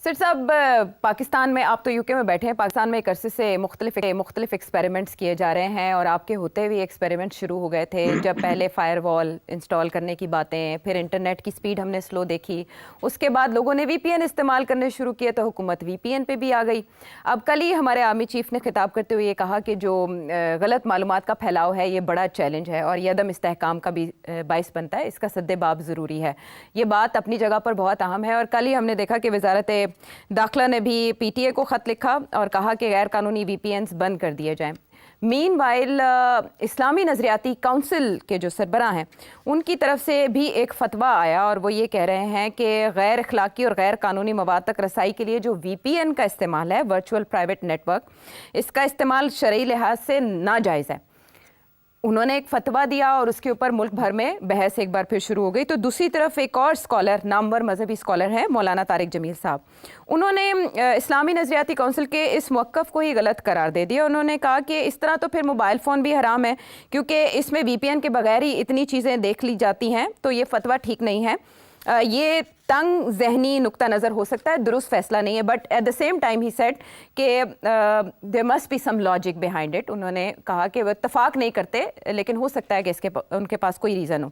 سر صاحب، پاکستان میں آپ تو یو کے میں بیٹھے ہیں، پاکستان میں ایک عرصے سے مختلف ایکسپیریمنٹس کیے جا رہے ہیں، اور آپ کے ہوتے ہوئے ایکسپیریمنٹ شروع ہو گئے تھے جب پہلے فائر وال انسٹال کرنے کی باتیں، پھر انٹرنیٹ کی سپیڈ ہم نے سلو دیکھی، اس کے بعد لوگوں نے وی پی این استعمال کرنے شروع کیے تو حکومت وی پی این پہ بھی آ گئی۔ اب کل ہی ہمارے آرمی چیف نے خطاب کرتے ہوئے یہ کہا کہ جو غلط معلومات کا پھیلاؤ ہے یہ بڑا چیلنج ہے اور یہ عدم استحکام کا بھی باعث بنتا ہے، اس کا سد باب ضروری ہے۔ یہ بات اپنی جگہ پر بہت اہم ہے، اور کل ہی ہم نے دیکھا کہ وزارت داخلہ نے بھی پی ٹی اے کو خط لکھا اور کہا کہ غیر قانونی وی پی اینز بند کر دیے جائیں۔ مین وائل اسلامی نظریاتی کونسل کے جو سربراہ ہیں ان کی طرف سے بھی ایک فتویٰ آیا، اور وہ یہ کہہ رہے ہیں کہ غیر اخلاقی اور غیر قانونی مواد تک رسائی کے لیے جو وی پی این کا استعمال ہے، ورچوئل پرائیویٹ نیٹ ورک، اس کا استعمال شرعی لحاظ سے ناجائز ہے۔ انہوں نے ایک فتویٰ دیا اور اس کے اوپر ملک بھر میں بحث ایک بار پھر شروع ہو گئی۔ تو دوسری طرف ایک اور اسکالر، نامور مذہبی اسکالر ہیں مولانا طارق جمیل صاحب، انہوں نے اسلامی نظریاتی کونسل کے اس موقف کو ہی غلط قرار دے دیا۔ انہوں نے کہا کہ اس طرح تو پھر موبائل فون بھی حرام ہے، کیونکہ اس میں وی پی این کے بغیر ہی اتنی چیزیں دیکھ لی جاتی ہیں، تو یہ فتویٰ ٹھیک نہیں ہے۔ یہ تنگ ذہنی نقطہ نظر ہو سکتا ہے، درست فیصلہ نہیں ہے، but at the same time ہی سیڈ کہ there must be some logic behind it. انہوں نے کہا کہ وہ اتفاق نہیں کرتے، لیکن ہو سکتا ہے کہ ان کے پاس کوئی ریزن ہو۔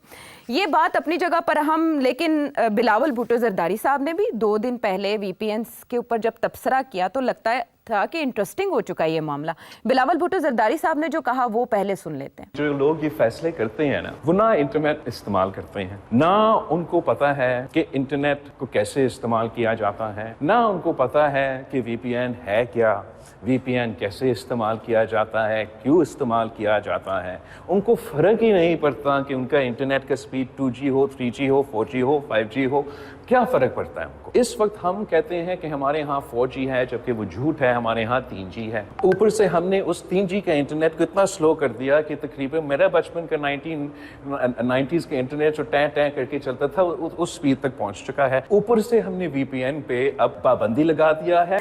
یہ بات اپنی جگہ پر ہم، لیکن بلاول بھٹو زرداری صاحب نے بھی 2 دن پہلے وی پی اینز کے اوپر جب تبصرہ کیا تو لگتا ہے تھا کہ انٹرسٹنگ ہو چکا ہے یہ معاملہ۔ بلاول بھٹو زرداری صاحب نے جو کہا وہ پہلے سن لیتے ہیں۔ جو لوگ یہ فیصلے کرتے ہیں نا، وہ نہ انٹرنیٹ استعمال کرتے ہیں، نہ ان کو پتا ہے کہ انٹرنیٹ کو کیسے استعمال کیا جاتا ہے، نہ ان کو پتا ہے کہ وی پی این ہے کیا، وی پی این کیسے استعمال کیا جاتا ہے، کیوں استعمال کیا جاتا ہے۔ ان کو فرق ہی نہیں پڑتا کہ ان کا انٹرنیٹ کا سپیڈ 2G ہو، 3G ہو، 4G ہو، 5G ہو، کیا فرق پڑتا ہے ان کو۔ اس وقت ہم کہتے ہیں کہ ہمارے ہاں 4G ہے، جبکہ وہ جھوٹ ہے، ہمارے ہاں 3G ہے۔ اوپر سے ہم نے اس 3G کا انٹرنیٹ کو اتنا سلو کر دیا کہ تقریباً میرا بچپن کا 1990s کا انٹرنیٹ جو ٹیں ٹیں کر کے چلتا تھا اس سپیڈ تک پہنچ چکا ہے۔ اوپر سے ہم نے وی پی این پہ اب پابندی لگا دیا ہے۔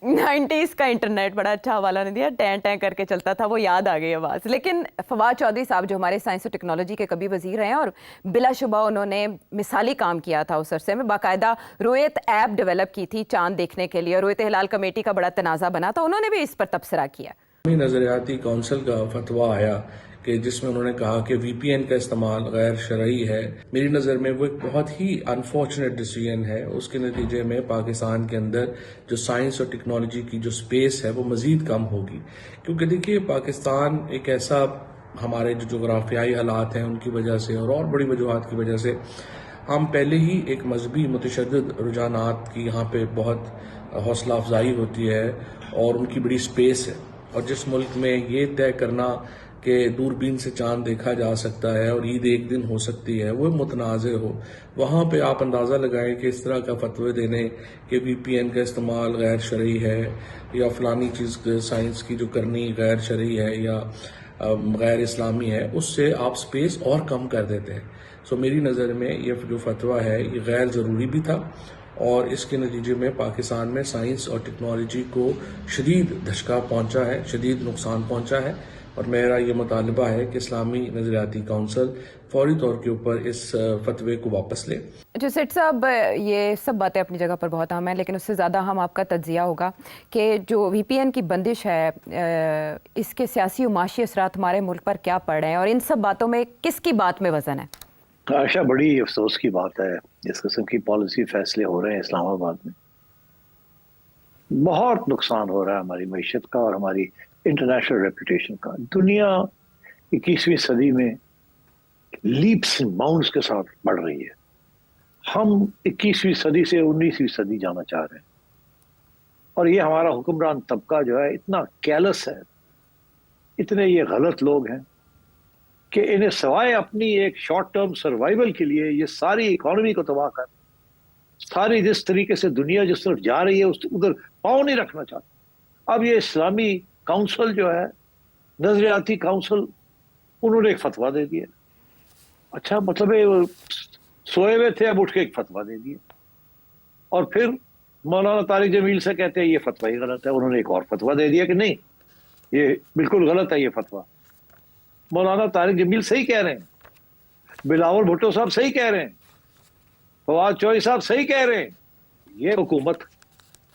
90s کا انٹرنیٹ بڑا اچھا حوالہ نے دیا، ٹیں ٹیں کر کے چلتا تھا، وہ یاد آ گئی آواز۔ لیکن فواد چودھری صاحب جو ہمارے سائنس و ٹیکنالوجی کے کبھی وزیر ہیں، اور بلا شبہ انہوں نے مثالی کام کیا تھا اس عرصے میں، باقاعدہ رویت ایپ ڈیولپ کی تھی چاند دیکھنے کے لیے، اور رویت ہلال کمیٹی کا بڑا تنازع بنا تھا، انہوں نے بھی اس پر تبصرہ کیا۔ نظریاتی کونسل کا فتویٰ آیا کہ جس میں انہوں نے کہا کہ وی پی این کا استعمال غیر شرعی ہے، میری نظر میں وہ ایک بہت ہی انفارچونیٹ ڈیسیژن ہے۔ اس کے نتیجے میں پاکستان کے اندر جو سائنس اور ٹیکنالوجی کی جو سپیس ہے وہ مزید کم ہوگی، کیونکہ دیکھیے پاکستان ایک ایسا، ہمارے جو جغرافیائی حالات ہیں ان کی وجہ سے اور بڑی وجوہات کی وجہ سے ہم پہلے ہی ایک مذہبی متشدد رجحانات کی یہاں پہ بہت حوصلہ افزائی ہوتی ہے اور ان کی بڑی سپیس ہے، اور جس ملک میں یہ طے کرنا کہ دوربین سے چاند دیکھا جا سکتا ہے اور عید ایک دن ہو سکتی ہے وہ متنازع ہو، وہاں پہ آپ اندازہ لگائیں کہ اس طرح کا فتوی دینے کہ وی پی این کا استعمال غیر شرعی ہے یا فلانی چیز سائنس کی جو کرنی غیر شرعی ہے یا غیر اسلامی ہے، اس سے آپ سپیس اور کم کر دیتے ہیں۔ سو میری نظر میں یہ جو فتویٰ ہے یہ غیر ضروری بھی تھا، اور اس کے نتیجے میں پاکستان میں سائنس اور ٹیکنالوجی کو شدید دھچکا پہنچا ہے، شدید نقصان پہنچا ہے، اور میرا یہ مطالبہ ہے کہ اسلامی نظریاتی کونسل فوری طور کے اوپر اس فتوے کو واپس لے۔ جو سیٹ صاحب، یہ سب باتیں اپنی جگہ پر بہت اہم ہیں، لیکن اس سے زیادہ ہم آپ کا تجزیہ ہوگا کہ جو وی پی این کی بندش ہے اس کے سیاسی و معاشی اثرات ہمارے ملک پر کیا پڑ رہے ہیں، اور ان سب باتوں میں کس کی بات میں وزن ہے؟ عائشہ، بڑی افسوس کی بات ہے اس قسم کی پالیسی فیصلے ہو رہے ہیں اسلام آباد میں۔ بہت نقصان ہو رہا ہے ہماری معیشت کا اور ہماری انٹرنیشنل ریپوٹیشن کا۔ دنیا 21ویں صدی میں لیپس اینڈ باؤنڈز کے ساتھ بڑھ رہی ہے۔ ہم 21ویں صدی سے 19ویں صدی جانا چاہ رہے ہیں، اور یہ ہمارا حکمران طبقہ جو ہے اتنا کیلس ہے، اتنے یہ غلط لوگ ہیں کہ انہیں سوائے اپنی ایک شارٹ ٹرم سروائیول کے لیے یہ ساری اکانومی کو تباہ کر، ساری جس طریقے سے دنیا جس طرف جا رہی ہے ادھر پاؤں نہیں رکھنا چاہتا۔ اب یہ اسلامی کونسل جو ہے، نظریاتی کونسل، انہوں نے ایک فتویٰ دے دیا۔ اچھا، مطلب سوئے ہوئے تھے، اب اٹھ کے ایک فتویٰ دے دیا، اور پھر مولانا طارق جمیل سے کہتے ہیں یہ فتویٰ ہی غلط ہے، انہوں نے ایک اور فتویٰ دے دیا کہ نہیں یہ بالکل غلط ہے یہ فتویٰ۔ مولانا طارق جمیل صحیح کہہ رہے ہیں، بلاول بھٹو صاحب صحیح کہہ رہے ہیں، فواد چودھری صاحب صحیح کہہ رہے ہیں، یہ حکومت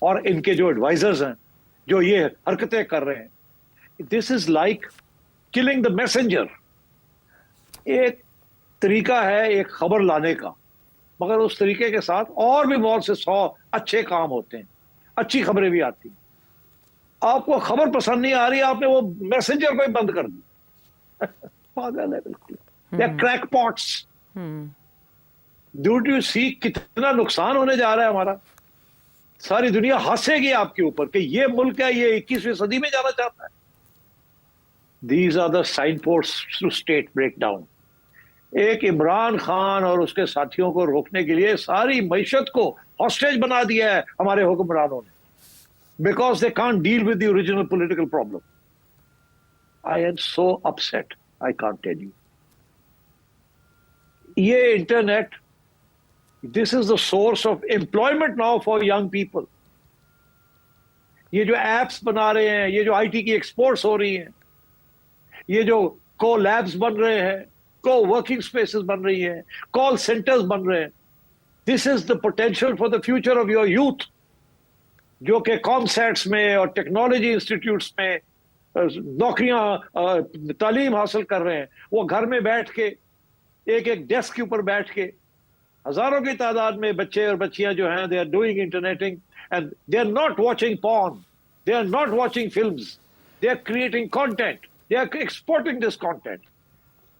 اور ان کے جو ایڈوائزرز ہیں جو یہ حرکتیں کر رہے ہیں. This is like killing the messenger. ایک طریقہ ہے ایک خبر لانے کا، مگر اس طریقے کے ساتھ اور بھی بہت سے 100 اچھے کام ہوتے ہیں، اچھی خبریں بھی آتی ہیں. آپ کو خبر پسند نہیں آ رہی، آپ نے وہ میسنجر کو ہی بند کر دی. پاگل ہے بالکل. یا کریک پاٹس. ڈو یو سی کتنا نقصان ہونے جا رہا ہے ہمارا. ساری دنیا ہنسے گی آپ کے اوپر کہ یہ ملک ہے یہ 21ویں صدی میں جانا چاہتا ہے. These are the sign posts to state break down. ایک عمران خان اور اس کے ساتھیوں کو روکنے کے لیے ساری معیشت کو ہاسٹیج بنا دیا ہے ہمارے حکمرانوں نے, because they can't deal with the original political problem. I am so upset, I can't tell you. یہ internet, this is the source of employment now for young people. یہ جو ایپس بنا رہے ہیں, یہ جو آئی ٹی کی exports ہو رہی ہیں, یہ جو کو لیبس بن رہے ہیں, کو ورکنگ اسپیسز بن رہی ہیں, کال سینٹرز بن رہے ہیں, this is the potential for the future of your youth, جو کہ کام سیٹس میں اور ٹیکنالوجی انسٹیٹیوٹس میں نوکریاں تعلیم حاصل کر رہے ہیں. وہ گھر میں بیٹھ کے ایک ایک ڈیسک کے اوپر بیٹھ کے ہزاروں کی تعداد میں بچے اور بچیاں جو ہیں, they are doing interneting and they are not watching porn, they are not watching films, they are creating content, they are exporting this content.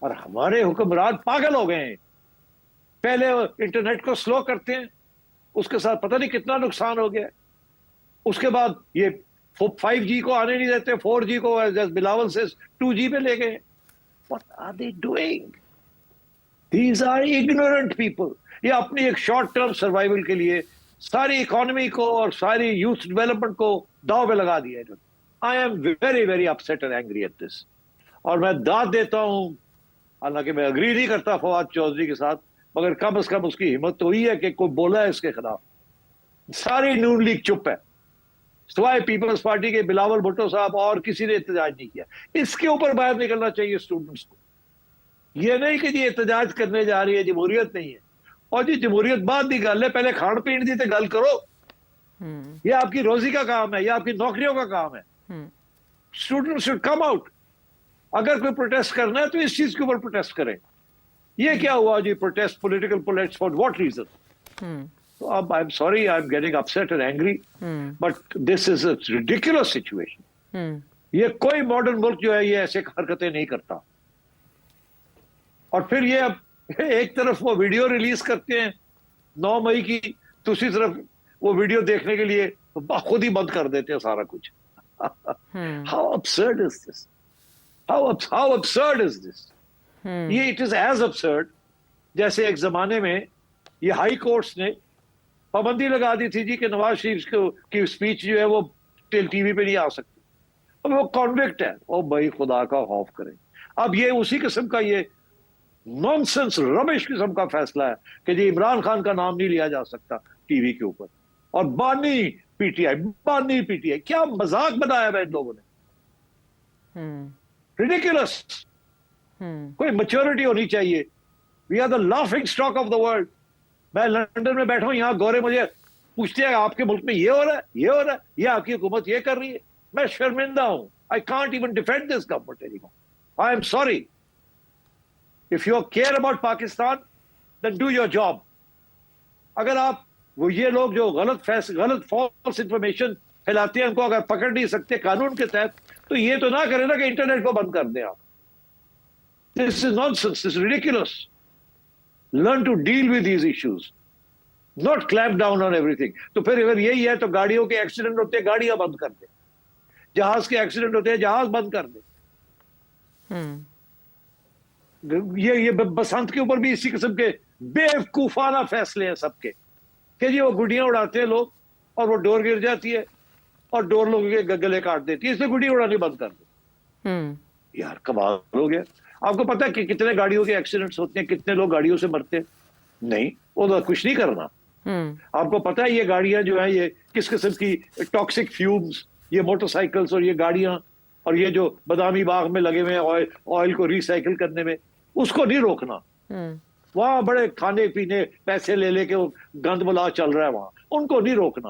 اور ہمارے حکمران پاگل ہو گئے ہیں. پہلے انٹرنیٹ کو سلو کرتے ہیں, اس کے ساتھ پتہ نہیں کتنا نقصان ہو گیا. اس کے بعد یہ 5G کو آنے نہیں دیتے, 4G کو بلاول سے 2G پہ لے گئے. What are they doing? These are ignorant people. یہ اپنی ایک شارٹ ٹرم سروائیول کے لیے ساری اکانومی کو اور ساری یوتھ ڈیولپمنٹ کو داؤ پہ لگا دیا ہے. I am very very upset and angry at this. اور میں داد دیتا ہوں, حالانکہ میں اگری نہیں کرتا فواد چودھری کے ساتھ, مگر کم از کم اس کی ہمت تو ہوئی ہے کہ کوئی بولا ہے اس کے خلاف. ساری نون لیگ چپ ہے, سوائے پیپلز پارٹی کے بلاول بھٹو صاحب, اور کسی نے احتجاج نہیں کیا. اس کے اوپر باہر نکلنا چاہیے اسٹوڈنٹس کو. یہ نہیں کہ جی احتجاج کرنے جا رہی ہے, جمہوریت نہیں ہے. اور جی جمہوریت بعد کی گل ہے, پہلے کھان پین دی تے گل کرو. یہ آپ کی روزی کا کام ہے, یہ آپ کی نوکریوں کا کام ہے. Student should come out. اگر کوئی پروٹیسٹ کرنا ہے تو اس چیز کے اوپر پروٹیسٹ کریں. یہ کیا ہوا جی protest, political protest, for what reason? So I'm sorry, I'm getting upset and angry, but this is a ridiculous situation. یہ کوئی ماڈرن ملک جو ہے یہ ایسے حرکتیں نہیں کرتا. اور پھر یہ اب ایک طرف وہ ویڈیو ریلیز کرتے ہیں 9 مئی کی, دوسری طرف وہ ویڈیو دیکھنے کے لیے خود ہی بند کر دیتے ہیں سارا کچھ. How absurd is this? How absurd is this? یہ it is as absurd جیسے ایک زمانے میں یہ ہائی کورٹس نے پابندی لگا دی تھی جی کہ نواز شریف کی اسپیچ جو ہے وہ ٹی وی پہ نہیں آ سکتی. اب وہ کانوکٹ ہے, او بھائی خدا کا خوف کریں. اب یہ اسی قسم کا یہ نان سینس ربش قسم کا فیصلہ ہے کہ جی عمران خان کا نام نہیں لیا جا سکتا ٹی وی کے اوپر, اور بانی پی ٹی آئی. کیا مذاق بنایا ہے ان لوگوں نے. ریڈیکولس. کوئی میچورٹی ہونی چاہیے. We are the laughing stock of the world. میں لندن میں بیٹھا ہوں, یہاں گورے مجھے پوچھتے ہیں آپ کے ملک میں یہ ہو رہا ہے, یہ ہو رہا ہے, یہ آپ کی حکومت یہ کر رہی ہے. میں شرمندہ ہوں. I can't even defend this government anymore. I am sorry. If you care about Pakistan, then do your job. اگر آپ وہ یہ لوگ جو غلط فالس انفارمیشن پھیلاتے ہیں ان کو اگر پکڑ نہیں سکتے قانون کے تحت, تو یہ تو نہ کریں نا کہ انٹرنیٹ کو بند کر دیں آپ. This is nonsense. This is ridiculous. Learn to deal with these issues. Not clamp down on everything. تو پھر اگر یہی ہے تو گاڑیوں کے ایکسیڈنٹ ہوتے ہیں گاڑیاں بند کر دیں, جہاز کے ایکسیڈنٹ ہوتے ہیں جہاز بند کر دیں. یہ بسنت کے اوپر بھی اسی قسم کے بیوقوفانہ فیصلے ہیں سب کے کہ جی وہ گڈیاں اڑاتے ہیں لوگ اور وہ ڈور گر جاتی ہے اور ڈور لوگوں کے گلے کاٹ دیتی ہے, اس لیے گڈی اڑانی بند کر دیں. یار کمال ہو گیا. آپ کو پتا ہے کہ کتنے گاڑیوں کے ایکسیڈنٹس ہوتے ہیں, کتنے لوگ گاڑیوں سے مرتے ہیں؟ نہیں, وہ تو کچھ نہیں کرنا. آپ کو پتا ہے یہ گاڑیاں جو ہیں یہ کس قسم کی ٹاکسک فیومز, یہ موٹر سائیکلز اور یہ گاڑیاں اور یہ جو بادامی باغ میں لگے ہوئے ہیں آئل کو ریسائیکل کرنے میں, اس کو نہیں روکنا. وہاں بڑے کھانے پینے پیسے لے کے وہ گند بلا چل رہا ہے وہاں, ان کو نہیں روکنا.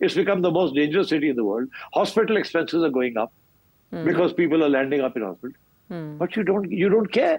It's become the most dangerous city in the world. Hospital expenses are going up because people are landing up in hospital. But you don't care.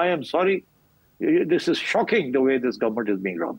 I am sorry. This is shocking the way this government is being run.